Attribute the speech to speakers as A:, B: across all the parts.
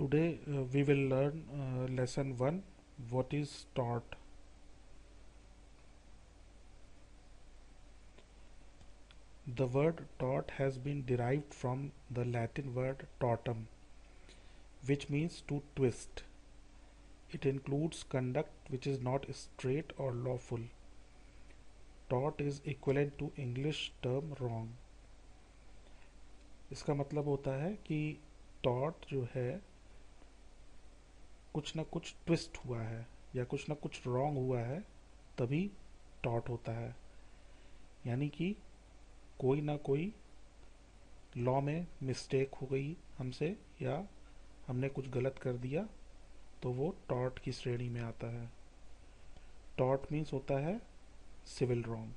A: Today we will learn lesson 1, what is tort. The word tort has been derived from the Latin word tortum, which means to twist. It includes conduct which is not straight or lawful. Tort is equivalent to English term wrong. इसका मतलब होता है कि tort जो है कुछ ना कुछ ट्विस्ट हुआ है या कुछ ना कुछ रॉन्ग हुआ है, तभी टॉट होता है। यानी कि कोई ना कोई लॉ में मिस्टेक हो गई हमसे, या हमने कुछ गलत कर दिया, तो वो टॉर्ट की श्रेणी में आता है। टॉर्ट मीन्स होता है सिविल रॉन्ग।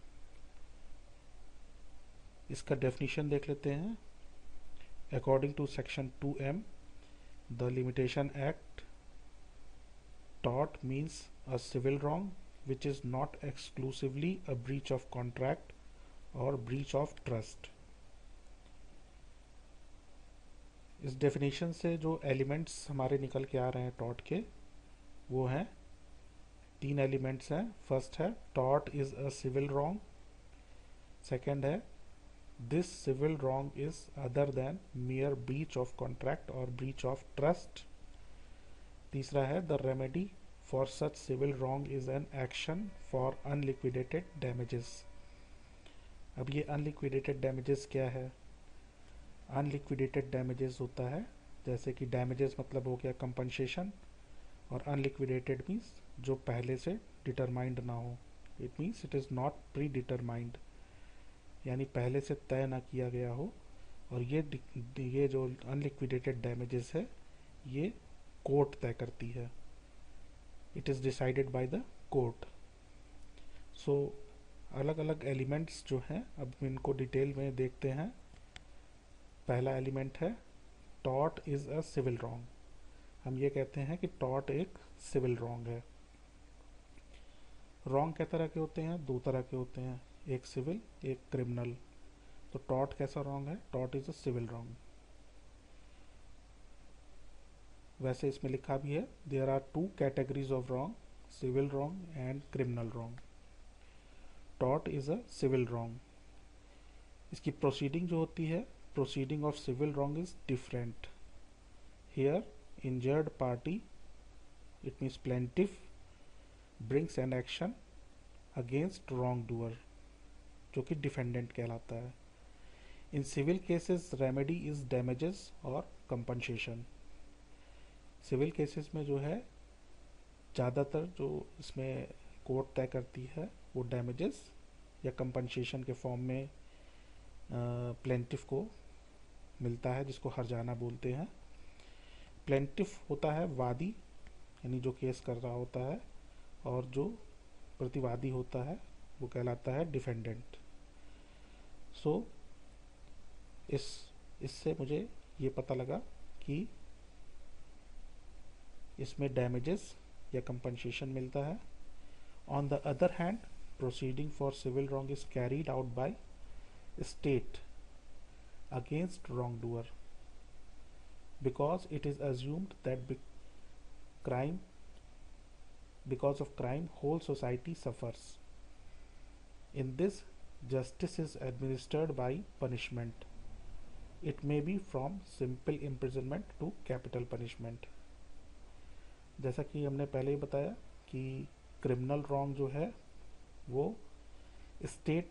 A: इसका डेफिनेशन देख लेते हैं। According to section 2M the limitation act, tort means a civil wrong which is not exclusively a breach of contract or breach of trust। इस डेफिनेशन से जो एलिमेंट्स हमारे निकल के आ रहे हैं टॉर्ट के, वो हैं 3 एलिमेंट्स हैं। फर्स्ट है tort is a civil wrong. Second है this civil wrong is other than mere breach of contract और ब्रीच ऑफ ट्रस्ट। तीसरा है the remedy for such civil wrong is an action for unliquidated damages. अब ये unliquidated damages क्या है? Unliquidated damages होता है जैसे कि डैमेजेस मतलब हो गया कंपनसेशन, और अनलिक्विडेटेड मीन्स जो पहले से डिटरमाइंड ना हो। It means it is not pre determined, यानी पहले से तय ना किया गया हो। और ये जो अनलिक्विडेटेड डैमेजेस है, ये कोर्ट तय करती है। It is decided by the court. So अलग अलग एलिमेंट्स जो हैं, अब इनको डिटेल में देखते हैं। पहला एलिमेंट है tort is a civil wrong. हम ये कहते हैं कि टॉर्ट एक सिविल रॉन्ग है। रॉन्ग कै तरह के होते हैं? 2 तरह के होते हैं, एक सिविल एक क्रिमिनल। तो टॉर्ट कैसा रॉन्ग है? Tort is a civil wrong. वैसे इसमें लिखा भी है there are 2 categories of wrong, civil wrong and criminal wrong. Tort is a civil wrong. इसकी प्रोसीडिंग जो होती है, proceeding of civil wrong is different. Here injured party, it means plaintiff, brings an action against wrong doer, जो कि defendant कहलाता है। In civil cases remedy is damages और compensation. Civil cases में जो है ज़्यादातर जो इसमें कोर्ट तय करती है वो डैमेजेस या कंपनसेशन के फॉर्म में प्लेंटिफ को मिलता है, जिसको हर्जाना बोलते हैं। प्लेंटिफ होता है वादी, यानी जो केस कर रहा होता है, और जो प्रतिवादी होता है वो कहलाता है डिफेंडेंट। सो इससे मुझे ये पता लगा कि इसमें डैमेजेस या कंपनसेशन मिलता है। On the other hand, proceeding for civil wrong is carried out by state against wrongdoer because it is assumed that because of crime whole society suffers. In this, justice is administered by punishment. It may be from simple imprisonment to capital punishment. जैसा कि हमने पहले ही बताया कि criminal wrong जो है वो state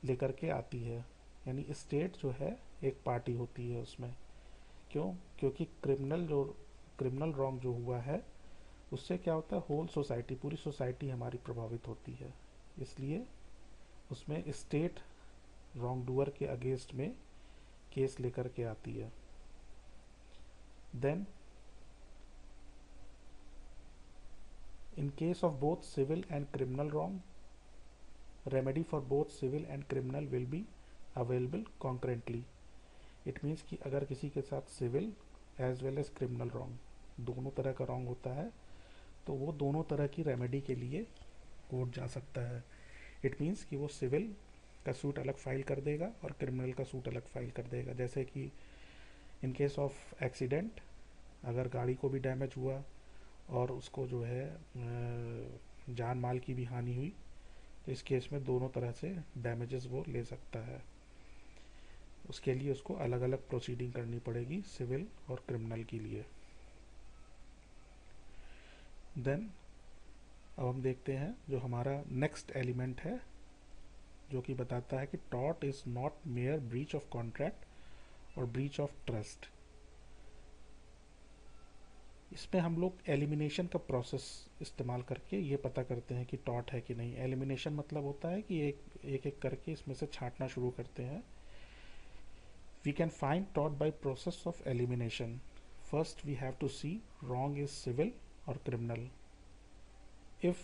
A: लेकर के आती है, यानी स्टेट जो है एक पार्टी होती है उसमें। क्यों? क्योंकि क्रिमिनल रॉन्ग जो हुआ है उससे क्या होता है, होल सोसाइटी, पूरी सोसाइटी हमारी प्रभावित होती है। इसलिए उसमें स्टेट रॉन्ग डूअर के अगेंस्ट में केस लेकर के आती है। Then in case of both civil and criminal wrong, remedy for both civil and criminal will be available concurrently. It means कि अगर किसी के साथ civil as well as criminal wrong, दोनों तरह का रॉन्ग होता है, तो वो दोनों तरह की रेमेडी के लिए कोर्ट जा सकता है। इट मीन्स कि वो सिविल का सूट अलग फाइल कर देगा और क्रिमिनल का सूट अलग फाइल कर देगा। जैसे कि इन केस ऑफ एक्सीडेंट, अगर गाड़ी को भी डैमेज हुआ और उसको जो है जान माल की भी हानि हुई, तो इस केस में दोनों तरह से डैमेजेस वो ले सकता है। उसके लिए उसको अलग अलग प्रोसीडिंग करनी पड़ेगी, सिविल और क्रिमिनल के लिए। देन अब हम देखते हैं जो हमारा नेक्स्ट एलिमेंट है, जो कि बताता है कि tort is not mayor breach of contract और ब्रीच ऑफ ट्रस्ट। इसमें हम लोग एलिमिनेशन का प्रोसेस इस्तेमाल करके ये पता करते हैं कि टॉर्ट है कि नहीं। एलिमिनेशन मतलब होता है कि एक एक करके इसमें से छांटना शुरू करते हैं। We can find tort by process of elimination. First we have to see wrong is civil or criminal. If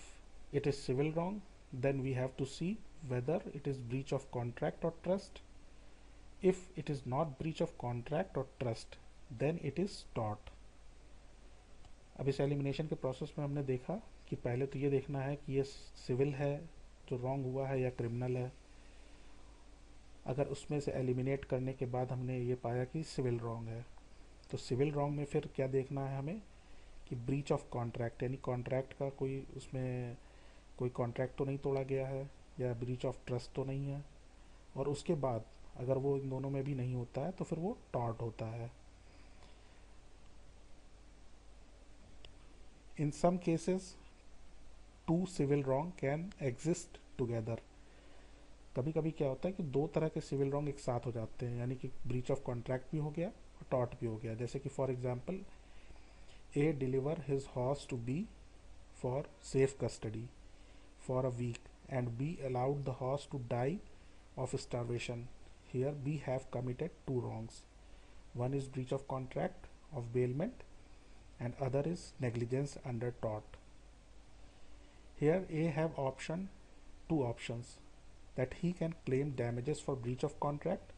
A: it is civil wrong, then we have to see whether it is breach of contract or trust. If it is not breach of contract or trust, then it is tort. अब इस elimination के process में हमने देखा कि पहले तो ये देखना है कि ये सिविल है जो रॉन्ग हुआ है या क्रिमिनल है। अगर उसमें से एलिमिनेट करने के बाद हमने ये पाया कि सिविल रॉन्ग है, तो सिविल रॉन्ग में फिर क्या देखना है हमें कि ब्रीच ऑफ कॉन्ट्रैक्ट, यानी कॉन्ट्रैक्ट का कोई उसमें कोई कॉन्ट्रैक्ट तो नहीं तोड़ा गया है, या ब्रीच ऑफ ट्रस्ट तो नहीं है। और उसके बाद अगर वो इन दोनों में भी नहीं होता है तो फिर वो टॉर्ट होता है। In some cases two civil wrong can exist together. कभी कभी क्या होता है कि दो तरह के सिविल रॉन्ग एक साथ हो जाते हैं, यानी कि ब्रीच ऑफ कॉन्ट्रैक्ट भी हो गया और टॉर्ट भी हो गया। जैसे कि for example, A deliver his horse to B for safe custody for a week and B allowed the horse to die of starvation. Here we have committed two wrongs. One is breach of contract of bailment and other is negligence under tort. Here A have two options, that he can claim damages for breach of contract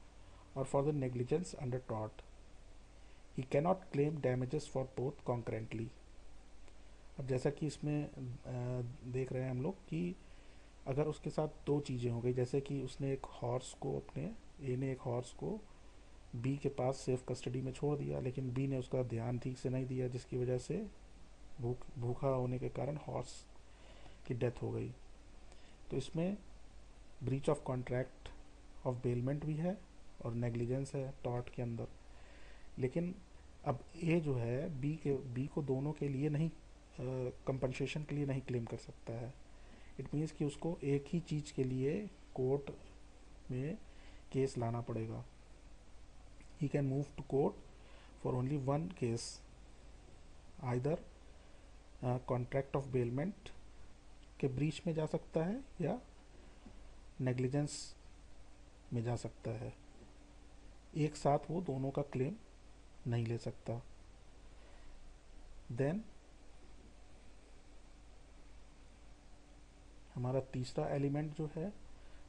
A: or for the negligence under tort. He cannot claim damages for both concurrently. अब जैसा कि इसमें देख रहे हैं हम लोग कि अगर उसके साथ दो चीज़ें हो गई, जैसे कि उसने एक हॉर्स को ए ने एक हॉर्स को बी के पास सेफ कस्टडी में छोड़ दिया, लेकिन बी ने उसका ध्यान ठीक से नहीं दिया, जिसकी वजह से भूखा होने के कारण हॉर्स की डेथ हो गई। तो इसमें breach of contract of bailment भी है और नेग्लिजेंस है टॉर्ट के अंदर। लेकिन अब ए जो है बी को दोनों के लिए नहीं, कंपनसेशन के लिए नहीं क्लेम कर सकता है। इट मीन्स कि उसको एक ही चीज़ के लिए कोर्ट में केस लाना पड़ेगा। He can move to court for only one case, either contract of bailment के ब्रीच में जा सकता है या नेग्लिजेंस में जा सकता है। एक साथ वो दोनों का क्लेम नहीं ले सकता। देन हमारा तीसरा एलिमेंट जो है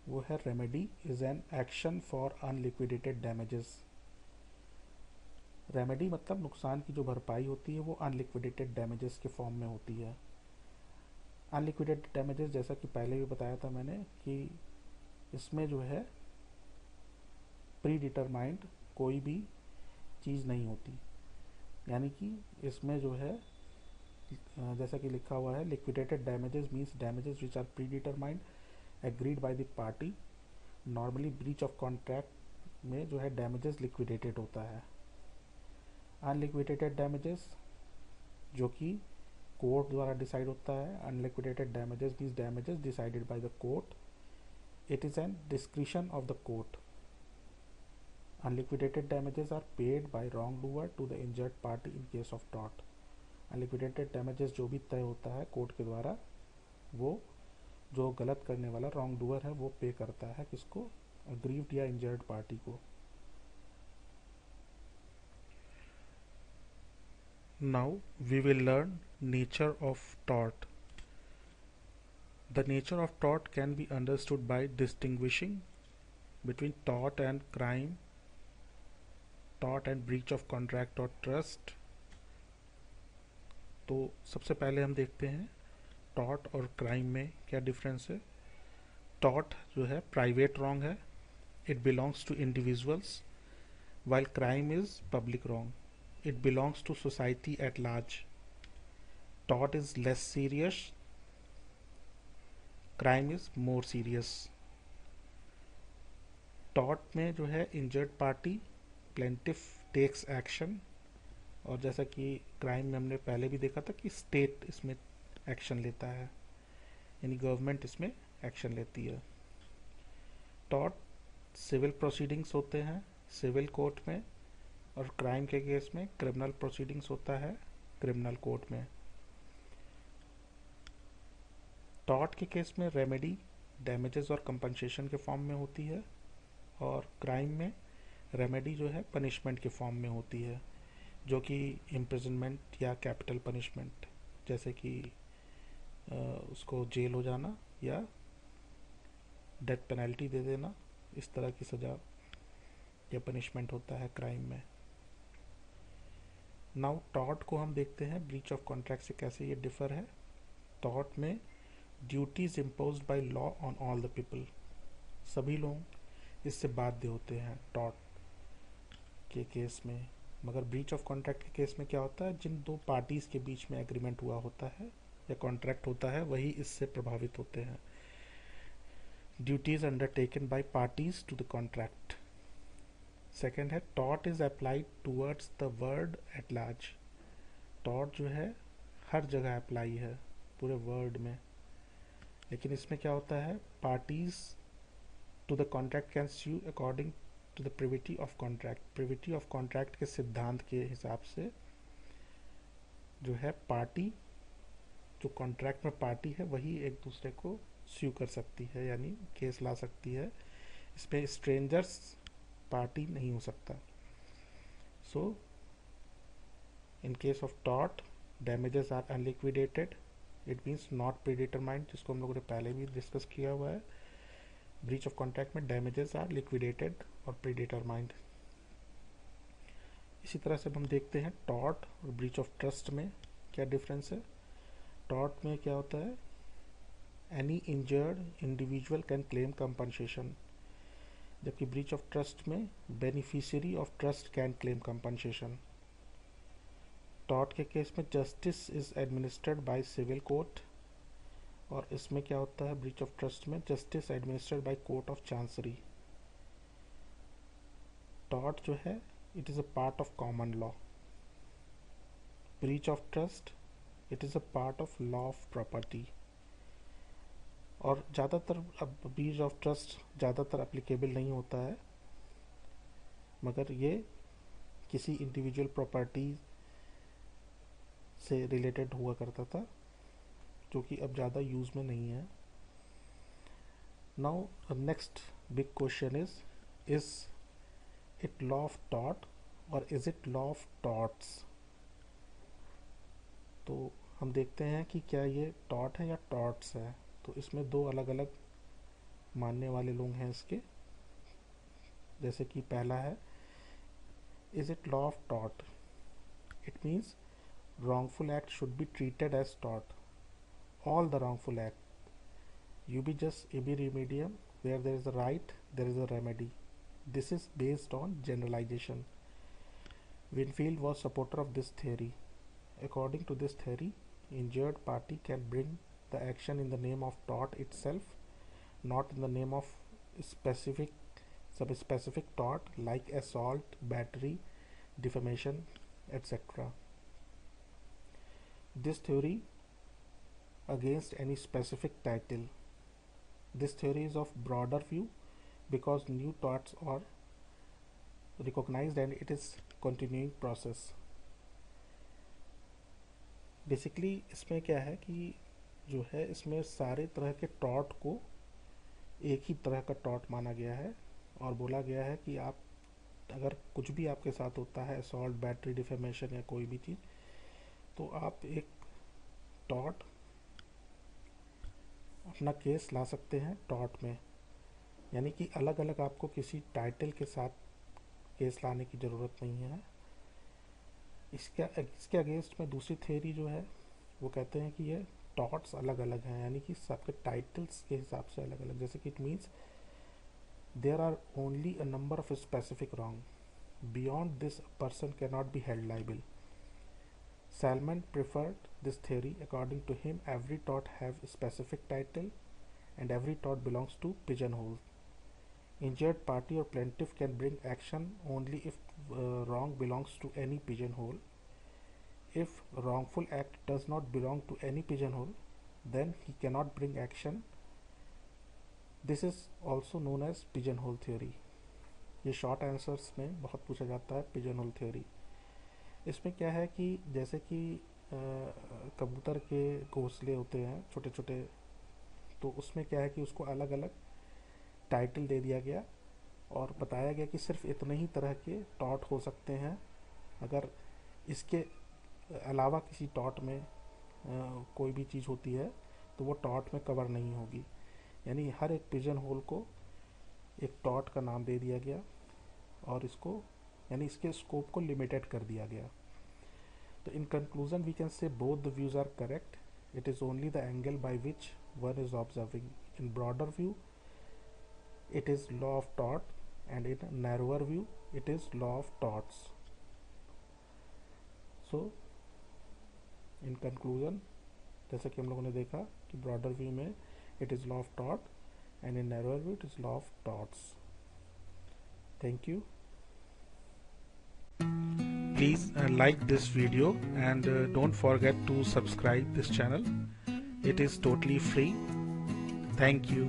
A: वो है remedy is an action for unliquidated damages. Remedy मतलब नुकसान की जो भरपाई होती है वो अनलिक्विडेटेड डैमेजेस के फॉर्म में होती है। अनलिक्विडेटेड डैमेजेस जैसा कि पहले भी बताया था मैंने कि इसमें जो है प्री डिटरमाइंड कोई भी चीज़ नहीं होती, यानी कि इसमें जो है जैसा कि लिखा हुआ है, liquidated damages means damages which are pre determined agreed by the party. Normally breach of contract में जो है डैमेजेस लिक्विडेटेड होता है। अनलिक्विडेटेड डैमेजेस जो कि कोर्ट द्वारा डिसाइड होता है। Unliquidated damages means damages decided by the court. It is an discretion of the court. Unliquidated damages are paid by wrongdoer to the injured party in case of tort. Unliquidated damages जो भी तय होता है court के द्वारा, वो जो गलत करने वाला रॉन्ग डूअर है वो पे करता है किसको, अग्रीव्ड या इंजर्ड पार्टी को। Now we will learn nature of tort. The nature of tort can be understood by distinguishing between tort and crime, tort and breach of contract और ट्रस्ट। तो सबसे पहले हम देखते हैं टॉर्ट और क्राइम में क्या डिफरेंस है। टॉर्ट जो है प्राइवेट रॉन्ग है, it belongs to individuals while crime is public wrong. It belongs to society at large. Tort is less serious, crime is more serious. Tort में जो है injured party plaintiff takes action, और जैसा कि crime में हमने पहले भी देखा था कि स्टेट इसमें एक्शन लेता है, यानी गवर्नमेंट इसमें एक्शन लेती है। टॉर्ट सिविल प्रोसीडिंग्स होते हैं सिविल कोर्ट में, और क्राइम के केस में क्रिमिनल प्रोसीडिंग्स होता है क्रिमिनल कोर्ट में। टॉर्ट के केस में रेमेडी डैमेजेस और कंपनसेशन के फॉर्म में होती है, और क्राइम में रेमेडी जो है पनिशमेंट के फॉर्म में होती है, जो कि इम्प्रिजनमेंट या कैपिटल पनिशमेंट, जैसे कि उसको जेल हो जाना या डेथ पेनल्टी दे देना, इस तरह की सज़ा या पनिशमेंट होता है क्राइम में। नाउ टॉर्ट को हम देखते हैं ब्रीच ऑफ कॉन्ट्रैक्ट से कैसे ये डिफर है। टॉर्ट में duties imposed by law on all the people, सभी लोग इससे बाध्य होते हैं टॉर्ट के केस में। मगर ब्रीच ऑफ कॉन्ट्रैक्ट के केस में क्या होता है, जिन दो पार्टीज के बीच में एग्रीमेंट हुआ होता है या कॉन्ट्रैक्ट होता है वही इससे प्रभावित होते हैं। Duties undertaken by parties to the contract. Second है tort is applied towards the world at large. Tort जो है हर जगह अप्लाई है पूरे वर्ल्ड में, लेकिन इसमें क्या होता है, parties to the contract can sue according to the privity of contract. Privity of contract के सिद्धांत के हिसाब से जो है पार्टी, जो कॉन्ट्रैक्ट में पार्टी है वही एक दूसरे को स्यू कर सकती है, यानी केस ला सकती है। इसमें स्ट्रेंजर्स पार्टी नहीं हो सकता। So in case of tort damages are unliquidated, it means not predetermined, जिसको हम लोगों ने पहले भी डिस्कस किया हुआ है। ब्रीच ऑफ कॉन्ट्रैक्ट में डैमेजेस आर लिक्विडेटेड और प्रीडिटरमाइंड। इसी तरह से हम देखते हैं टॉर्ट और ब्रीच ऑफ ट्रस्ट में क्या डिफरेंस है। टॉर्ट में क्या होता है, any injured individual can claim compensation, जबकि ब्रीच ऑफ ट्रस्ट में beneficiary of trust can claim compensation. Tort के केस में justice is administered by civil court, और इसमें क्या होता है ब्रीच ऑफ ट्रस्ट में justice administered by court of chancery. Tort जो है it is a part of common law, breach of trust it is a part of law of property. और ज़्यादातर अब ब्रीच ऑफ ट्रस्ट ज़्यादातर applicable नहीं होता है, मगर ये किसी इंडिविजुअल प्रॉपर्टी से रिलेटेड हुआ करता था, जो कि अब ज़्यादा यूज़ में नहीं है। Now next big question is it law of tort और is it law of torts. तो हम देखते हैं कि क्या ये टॉर्ट है या टॉर्ट्स है। तो इसमें दो अलग अलग मानने वाले लोग हैं इसके। जैसे कि पहला है, is it law of tort, it means wrongful act should be treated as tort. All the wrongful act, ubi jus ibi remedium, where there is a right there is a remedy. This is based on generalization. Winfield was supporter of this theory. According to this theory, injured party can bring the action in the name of tort itself, not in the name of specific subspecific tort like assault, battery, defamation, etc. This theory against any specific title. This theory is of broader view because new torts are recognized and it is continuing process. Basically इसमें क्या है कि जो है इसमें सारे तरह के टॉर्ट को एक ही तरह का टॉर्ट माना गया है, और बोला गया है कि आप अगर कुछ भी आपके साथ होता है, असॉल्ट, बैटरी, डिफेमेशन या कोई भी चीज़, तो आप एक टॉर्ट अपना केस ला सकते हैं टॉर्ट में, यानी कि अलग अलग आपको किसी टाइटल के साथ केस लाने की ज़रूरत नहीं है। इसके अगेंस्ट में दूसरी थ्योरी जो है वो कहते हैं कि ये टॉर्ट्स अलग अलग हैं, यानी कि सबके टाइटल्स के हिसाब से अलग अलग। जैसे कि it means there are only a number of specific wrong, Beyond this, a person cannot be held liable. Salmon preferred this theory. According to him, every tort have a specific title and every tort belongs to pigeonhole. Injured party or plaintiff can bring action only if wrong belongs to any pigeonhole. If wrongful act does not belong to any pigeonhole, then he cannot bring action. This is also known as pigeonhole theory. ये short answers में बहुत पूछा जाता है pigeon-whole theory. इसमें क्या है कि जैसे कि कबूतर के घोंसले होते हैं छोटे छोटे, तो उसमें क्या है कि उसको अलग अलग टाइटल दे दिया गया और बताया गया कि सिर्फ इतने ही तरह के टॉट हो सकते हैं। अगर इसके अलावा किसी टॉट में कोई भी चीज़ होती है तो वो टॉट में कवर नहीं होगी। यानी हर एक पिजन होल को एक टॉट का नाम दे दिया गया और इसको यानी इसके स्कोप को लिमिटेड कर दिया गया। तो in conclusion we can say both the views are correct. It is only the angle by which one is observing. In broader view it is law of tort and in narrower view it is law of torts. So in conclusion, जैसे कि हम लोगों ने देखा कि broader view में it is law of tort and in narrower view it is law of torts. Thank you. Please like this video and don't forget to subscribe this channel. It is totally free. Thank you.